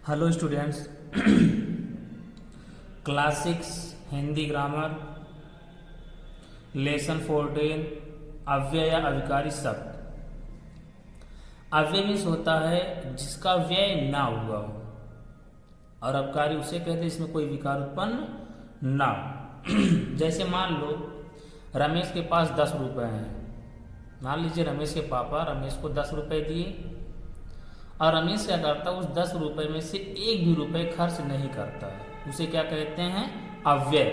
Hello students. Class 6 Hindi grammar lesson 14 अव्यय या अविकारी शब्द। अव्यय मीन्स होता है जिसका व्यय ना हुआ हो, और अविकारी उसे कहते हैं इसमें कोई विकार उत्पन्न ना हो। जैसे मान लो रमेश के पास 10 रुपए हैं। मान लीजिए रमेश के पापा रमेश को 10 रुपए दिए और रमेश क्या करता है, उस 10 रुपए में से एक भी रुपए खर्च नहीं करता है। उसे क्या कहते हैं? अव्यय।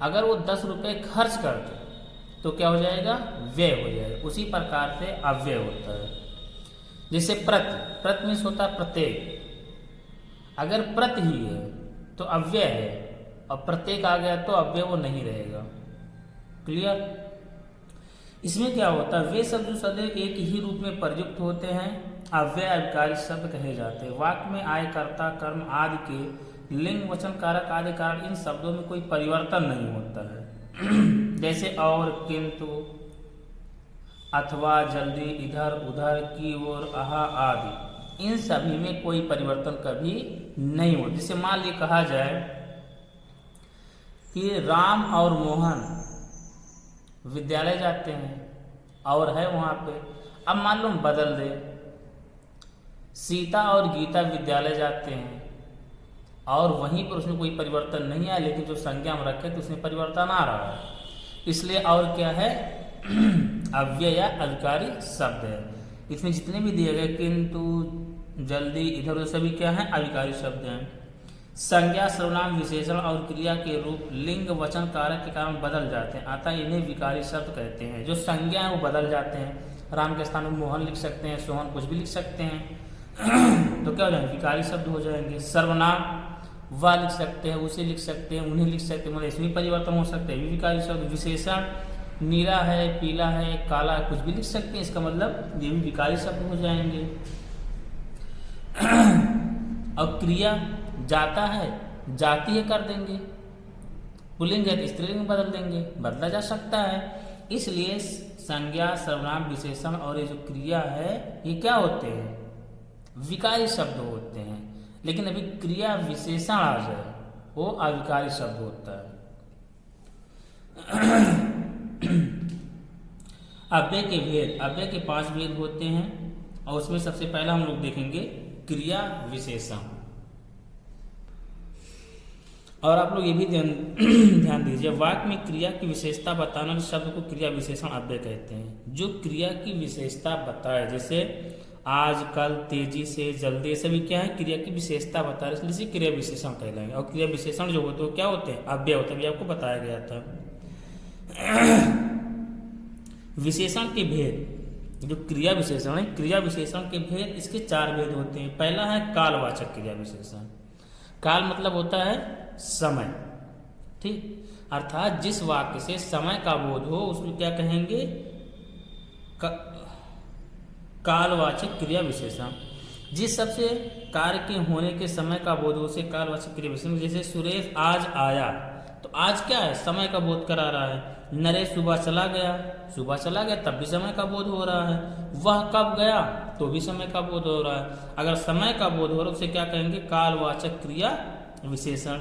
अगर वो 10 रुपए खर्च करते तो क्या हो जाएगा? व्यय हो जाएगा। उसी प्रकार से अव्यय होता है। जैसे प्रति मीन्स होता है प्रत्येक। अगर प्रति ही है तो अव्यय है, और प्रत्येक आ गया तो अव्यय वो नहीं रहेगा। क्लियर? इसमें क्या होता है, वे शब्द जो सदैव एक ही रूप में प्रयुक्त होते हैं अव्यय अविकारी शब्द कहे जाते हैं। वाक्य में आय, कर्ता, कर्म आदि के लिंग, वचन, कारक आदि कारण इन शब्दों में कोई परिवर्तन नहीं होता है। जैसे और, किंतु, अथवा, जल्दी, इधर, उधर, की ओर, आहा आदि, इन सभी में कोई परिवर्तन कभी नहीं होता। जैसे मान लीजिए कहा जाए कि राम और मोहन विद्यालय जाते हैं और है वहां पे। अब मान लो बदल दे, सीता और गीता विद्यालय जाते हैं और वहीं पर उसमें कोई परिवर्तन नहीं आया, लेकिन जो संज्ञा हम रखे तो उसमें परिवर्तन आ रहा है। इसलिए और क्या है? अव्यय या अविकारी शब्द है। इसमें जितने भी दिए गए किंतु, जल्दी, इधर उधर सभी क्या है? अविकारी शब्द हैं। संज्ञा, सर्वनाम, विशेषण और क्रिया के रूप लिंग, वचन, कारक के कारण बदल जाते हैं, अतः इन्हें विकारी शब्द कहते हैं। जो संज्ञा है वो बदल जाते हैं। राम के स्थान में मोहन लिख सकते हैं, सोहन, कुछ भी लिख सकते हैं तो क्या हो जाएंगे? विकारी शब्द हो जाएंगे। सर्वनाम वह लिख सकते हैं, उसे लिख सकते हैं, उन्हें लिख सकते हैं, मतलब इसमें परिवर्तन हो सकते हैं, विकारी शब्द। विशेषण, नीला है, पीला है, काला है, कुछ भी लिख सकते हैं, इसका मतलब ये भी विकारी शब्द हो जाएंगे। और क्रिया, जाता है, जाती है कर देंगे। पुल्लिंग है तो स्त्रीलिंग में बदल देंगे, बदला जा सकता है। इसलिए संज्ञा, सर्वनाम, विशेषण और ये जो क्रिया है ये क्या होते हैं? विकारी शब्द होते हैं। लेकिन अभी क्रिया विशेषण आ जाए वो अविकारी शब्द होता है। अव्यय के भेद, अव्यय के 5 भेद होते हैं और उसमें सबसे पहला हम लोग देखेंगे क्रिया विशेषण। और आप लोग ये भी ध्यान दीजिए, वाक्य में क्रिया की विशेषता बताना शब्द को क्रिया विशेषण अव्यय कहते हैं। जो क्रिया की विशेषता बताए, जैसे आज, कल, तेजी से, जल्दी, सभी क्या है? क्रिया की विशेषता बता रहे, इसलिए क्रिया विशेषण कहलाएंगे। और क्रिया विशेषण जो होते हैं क्या होते हैं? अव्यय होते हैं, आपको बताया गया था। विशेषण के भेद, जो क्रिया विशेषण है, क्रिया विशेषण के भेद, इसके 4 भेद होते हैं। पहला है कालवाचक क्रिया विशेषण। काल मतलब होता है समय, ठीक? अर्थात जिस वाक्य से समय का बोध हो उसमें क्या कहेंगे? कालवाचक क्रिया विशेषण। जिस सबसे कार्य के होने के समय का बोध हो उसे कालवाचक क्रिया विशेषण। जैसे सुरेश आज आया, तो आज क्या है? समय का बोध करा रहा है। नरेश सुबह चला गया, सुबह चला गया तब भी समय का बोध हो रहा है। वह कब गया, तो भी समय का बोध हो रहा है। अगर समय का बोध हो रहा है उसे क्या कहेंगे? कालवाचक क्रिया विशेषण।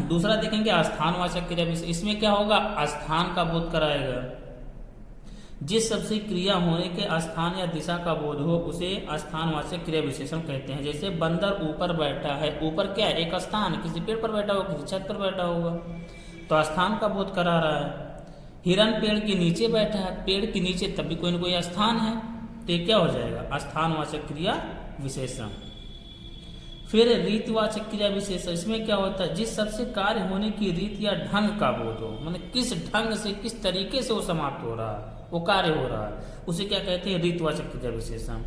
दूसरा देखेंगे स्थानवाचक क्रिया विशेषण। इसमें क्या होगा? स्थान का बोध कराएगा। जिस सबसे क्रिया होने के स्थान या दिशा का बोध हो उसे स्थानवाचक क्रिया विशेषण कहते हैं। जैसे बंदर ऊपर बैठा है, ऊपर क्या है? एक स्थान, किसी पेड़ पर बैठा होगा, किसी छत पर बैठा होगा, तो स्थान का बोध करा रहा है। हिरन पेड़ के नीचे बैठा है, पेड़ के नीचे तब भी कोई न कोई स्थान है, तो ये क्या हो जाएगा? स्थानवाचक क्रिया विशेषण। फिर रीतिवाचक क्रिया विशेषण। इसमें क्या होता है? जिस सबसे कार्य होने की रीति या ढंग का बोध हो, मतलब किस ढंग से, किस तरीके से वो समाप्त हो रहा है, वो कार्य हो रहा है, उसे क्या कहते हैं? रीतिवाचक क्रिया विशेषण।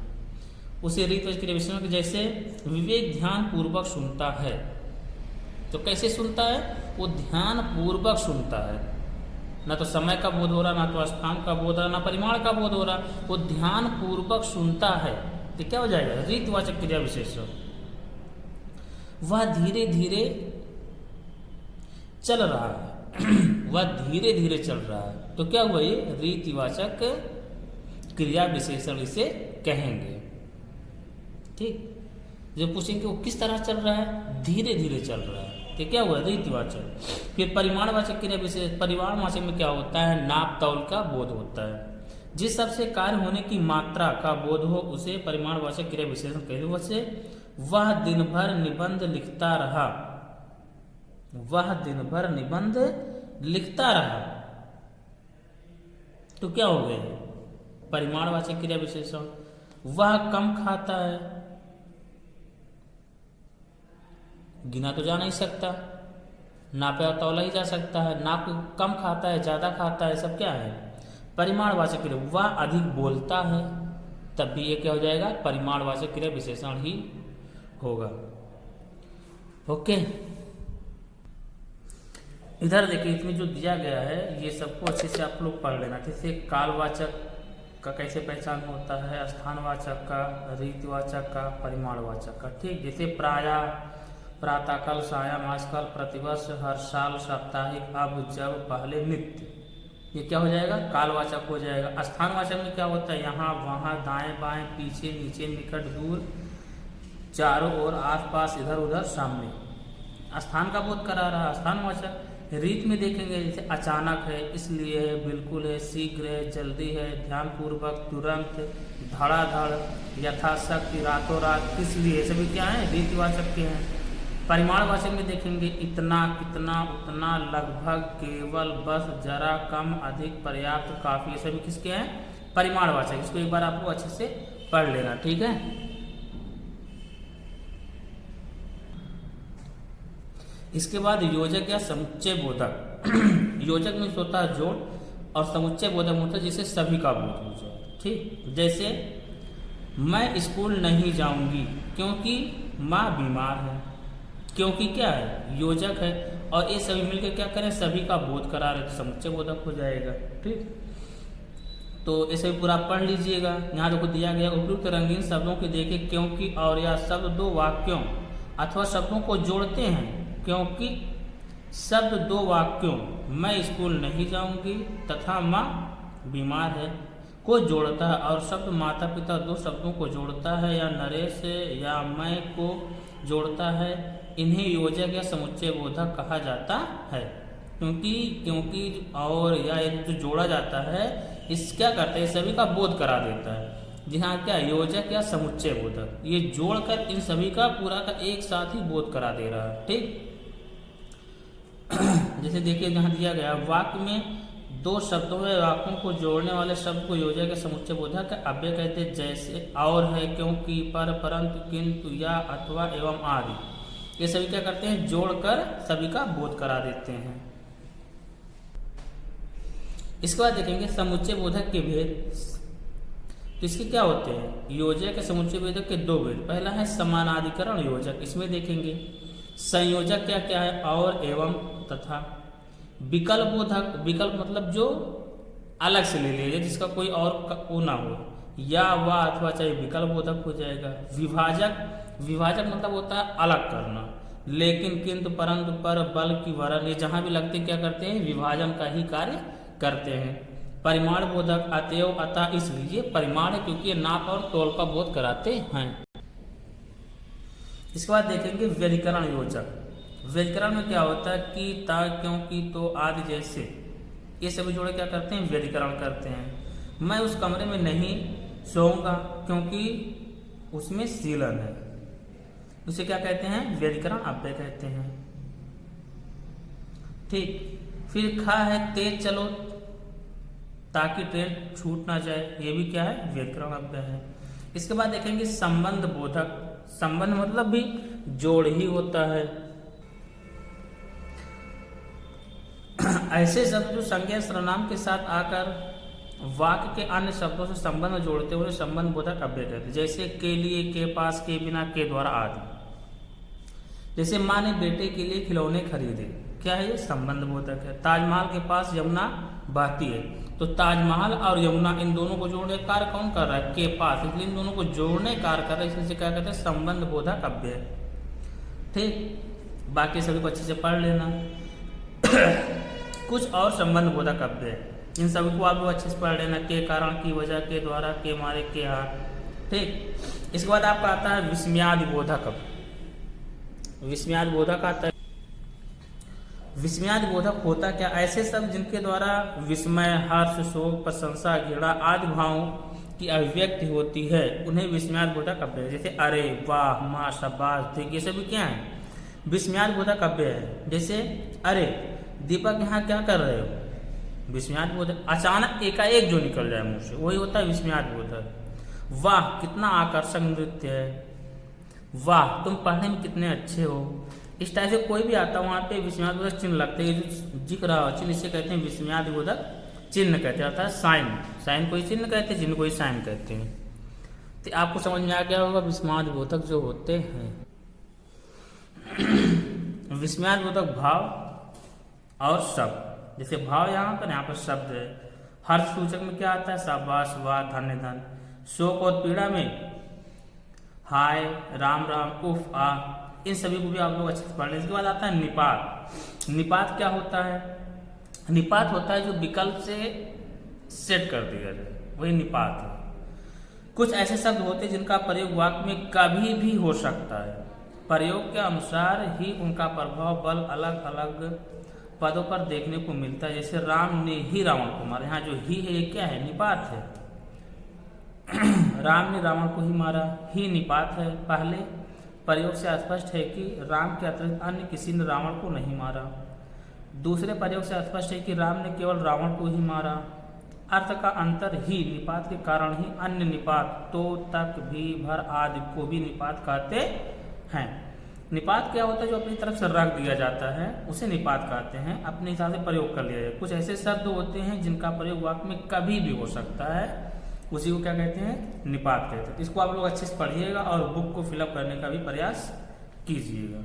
उसे रीतिवाचक क्रिया विशेषण। जैसे विवेक ध्यान पूर्वक सुनता है, तो कैसे सुनता है? वो ध्यान पूर्वक सुनता है, ना तो समय का बोध हो रहा, ना तो स्थान का बोध हो रहा, ना परिमाण का बोध हो रहा, वो ध्यान पूर्वक सुनता है, तो क्या हो जाएगा? रीतिवाचक क्रिया विशेषण। वह धीरे धीरे चल रहा है वह धीरे धीरे चल रहा है, तो क्या हुआ? ये रीतिवाचक क्रिया विशेषण इसे कहेंगे, ठीक। जो पूछेंगे वो किस तरह चल रहा है, धीरे धीरे चल रहा है। तो क्या हुआ, रीतिवाचक। फिर परिमाणवाचक क्रिया विशेषण, परिमाणवाचक में क्या होता है, नाप तौल का बोध होता है। जिस सबसे कार्य होने की मात्रा का बोध हो उसे परिमाणवाचक क्रिया विशेषण कहते हैं। वैसे वह दिन भर निबंध लिखता रहा, वह दिन भर निबंध लिखता रहा, तो क्या हो गए, परिमाणवाचक क्रिया विशेषण। वह कम खाता है, गिना तो जा नहीं सकता, नापे और तौला ही जा सकता है। नाप कम खाता है, ज्यादा खाता है, सब क्या है, परिमाणवाचक क्रिया। वह अधिक बोलता है, तब भी ये क्या हो जाएगा, परिमाणवाचक क्रिया विशेषण ही होगा। ओके, इधर देखिए, इसमें जो दिया गया है ये सबको अच्छे से आप लोग पढ़ लेना। जैसे कालवाचक का कैसे पहचान होता है, स्थानवाचक का, रीतिवाचक का, परिमाणवाचक का। ठीक, जैसे प्रायः, प्रातःकाल, सायं, आजकल, प्रतिवर्ष, हर साल, साप्ताहिक, अब, जब, पहले, नित्य, ये क्या हो जाएगा, कालवाचक हो जाएगा। स्थानवाचक में क्या होता है, यहाँ, वहाँ, दाएं बाएं, पीछे, नीचे, निकट, दूर, चारों ओर, आसपास, इधर उधर, सामने, स्थान का बोध करा रहा स्थानवाचक। रीत में देखेंगे, जैसे अचानक है, इसलिए है, बिल्कुल है, शीघ्र है, जल्दी है, ध्यानपूर्वक, तुरंत, धड़ाधड़, यथाशक्ति, रातों रात, इसलिए, सभी क्या है, रीतिवाचक के हैं। परिमाणवाचक में देखेंगे, इतना, कितना, उतना, लगभग, केवल, बस, जरा, कम, अधिक, पर्याप्त, काफी, ये सभी किसके हैं, परिमाणवाचक। इसको एक बार आपको अच्छे से पढ़ लेना, ठीक है। इसके बाद योजक या समुच्चय बोधक। योजक में होता है जोड़, और समुच्चय बोधक होता है जिसे सभी का बोध हो जाए। ठीक, जैसे मैं स्कूल नहीं जाऊंगी क्योंकि माँ बीमार है, क्योंकि क्या है, योजक है, और ये सभी मिलकर क्या करें, सभी का बोध करा रहे, तो समुच्चय बोधक हो जाएगा। ठीक, तो इसे पूरा पढ़ लीजिएगा। यहाँ देखो दिया गया, उपयुक्त रंगीन शब्दों के देखे क्योंकि और या शब्द दो वाक्यों अथवा शब्दों को जोड़ते हैं। क्योंकि शब्द दो वाक्यों, मैं स्कूल नहीं जाऊंगी तथा माँ बीमार है, को जोड़ता है, और शब्द माता पिता दो शब्दों को जोड़ता है, या नरेश या मैं को जोड़ता है, इन्हें योजक या समुच्चय बोधक कहा जाता है। क्योंकि और या जो जोड़ा जाता है, इस क्या करते हैं, सभी का बोध करा देता है। जी हाँ, क्या योजक या समुच्चय बोधक, ये जोड़कर इन सभी का पूरा का एक साथ ही बोध करा दे रहा है। ठीक, जैसे देखिए यहाँ दिया गया, वाक्य में दो शब्दों में वाक्यों को जोड़ने वाले शब्द को योजक या समुच्चय बोधक अव्यय कहते हैं। जैसे और है, क्योंकि, पर, परंतु, किंतु, या, अथवा, एवं आदि, ये सभी क्या करते हैं, जोड़कर सभी का बोध करा देते हैं। इसके बाद देखेंगे समुच्चय बोधक के भेद। तो इसके क्या होते हैं, योजक या समुच्चय बोधक के दो भेद। पहला है समानाधिकरण योजक, इसमें देखेंगे संयोजक क्या क्या है, और, एवं, तथा। विकल्प बोधक, विकल्प मतलब जो अलग से ले लिया, जिसका कोई और वो ना हो, या, व, अथवा, चाहे विकल्प बोधक हो जाएगा। विभाजक, विभाजक मतलब होता है अलग करना, लेकिन, किंतु, परंतु, पर, बल की, वरन, ये जहां भी लगते क्या करते हैं, विभाजन का ही कार्य करते हैं। परिमाण बोधक, अतएव, अतः, इसलिए परिमाण है क्योंकि ये नाप और तौल का बोध कराते हैं। इसके बाद देखेंगे व्यधिकरण योजक। व्यधिकरण में क्या होता है, कि, ता, क्योंकि, तो, आदि जैसे, ये सभी जोड़े क्या करते हैं, व्यधिकरण करते हैं। मैं उस कमरे में नहीं सोऊंगा क्योंकि उसमें सीलन है, उसे क्या कहते हैं, व्यधिकरण अव्यय कहते हैं। ठीक, फिर खा है, तेज चलो ताकि ट्रेन छूट ना जाए, ये भी क्या है, व्यधिकरण अव्यय है। इसके बाद देखेंगे संबंध बोधक। संबंध मतलब भी जोड़ ही होता है। ऐसे शब्द जो संज्ञा सर्वनाम के साथ आकर वाक्य के अन्य शब्दों से संबंध जोड़ते हुए संबंध बोधक अव्यय कहते हैं। जैसे के लिए, के पास, के बिना, के द्वारा आदि। जैसे माँ ने बेटे के लिए खिलौने खरीदे, क्या है ये, संबंध बोधक है। ताजमहल के पास यमुना बहती है, तो ताजमहल और यमुना इन दोनों को जोड़ने का कार्य कौन कर रहा है, के पास, इसलिए इन दोनों को जोड़ने कार्य कर रहा है, इसलिए क्या कहते हैं, संबंध बोधक अव्यय। ठीक, बाकी सभी को अच्छे से पढ़ लेना। कुछ और संबंध बोधक अव्यय, इन सभी को आप लोग अच्छे से पढ़ लेना। के कारण, की वजह, के द्वारा, के मारे, के हार, ठीक। इसके बाद आपका आता है विस्मयादिबोधक। विस्मयादिबोधक आता है। विस्मयादिबोधक होता क्या? ऐसे शब्द जिनके द्वारा विस्मय, हर्ष, शोक, प्रशंसा, घृणा आदि भावों की अभिव्यक्ति होती है उन्हें विस्मयादिबोधक काव्य है। जैसे अरे, वाह, माँ, शाबाश, ठीक, ये सभी क्या है? विस्मयादिबोधक काव्य है। जैसे अरे दीपक यहाँ क्या कर रहे हो? विस्मयादिबोधक। अचानक एकाएक जो निकल जाए मुंह से वही होता है विस्मयादिबोधक। वाह कितना आकर्षक नृत्य है, वाह तुम पढ़ने में कितने अच्छे हो, इस टाइप से कोई भी आता वहाँ पे विस्मयादिबोधक चिन्ह लगते हैं। जो दिख रहा हो चिन्ह इसे कहते हैं विस्मयादिबोधक चिन्ह कहते हैं, अर्थात साइन। साइन कोई चिन्ह कहते हैं, चिन्ह कोई साइन कहते हैं। तो आपको समझ में आ गया होगा विस्मयादिबोधक जो होते हैं। विस्मयादिबोधक भाव और शब्द। जैसे भाव यहाँ पर शब्द है। हर्ष सूचक में क्या आता है? शाबाश, वाह, धन्य, धन। शोक और पीड़ा में हाय, राम राम, उफ, आ, इन सभी को भी आप लोग अच्छे से पढ़ लें। इसके बाद आता है निपात। निपात क्या होता है? निपात होता है जो विकल्प से सेट कर दिया जाए, वही निपात है। कुछ ऐसे शब्द होते हैं जिनका प्रयोग वाक्य में कभी भी हो सकता है, प्रयोग के अनुसार ही उनका प्रभाव बल अलग अलग पदों पर देखने को मिलता है। जैसे राम ने ही रावण को मारा, यहाँ जो ही है ये क्या है? निपात है। राम ने रावण को ही मारा, ही निपात है। पहले प्रयोग से स्पष्ट है कि राम के अतिरिक्त अन्य किसी ने रावण को नहीं मारा। दूसरे प्रयोग से स्पष्ट है कि राम ने केवल रावण को ही मारा। अर्थ का अंतर ही निपात के कारण ही अन्य निपात तो, तक, भी, भर आदि को भी निपात कहते हैं। निपात क्या होता है? जो अपनी तरफ से रख दिया जाता है उसे निपात कहते हैं, अपने हिसाब से प्रयोग कर लिया जाए। कुछ ऐसे शब्द होते हैं जिनका प्रयोग वाक्य में कभी भी हो सकता है, उसी को क्या कहते हैं? निपात कहते हैं। इसको आप लोग अच्छे से पढ़िएगा और बुक को फिलअप करने का भी प्रयास कीजिएगा।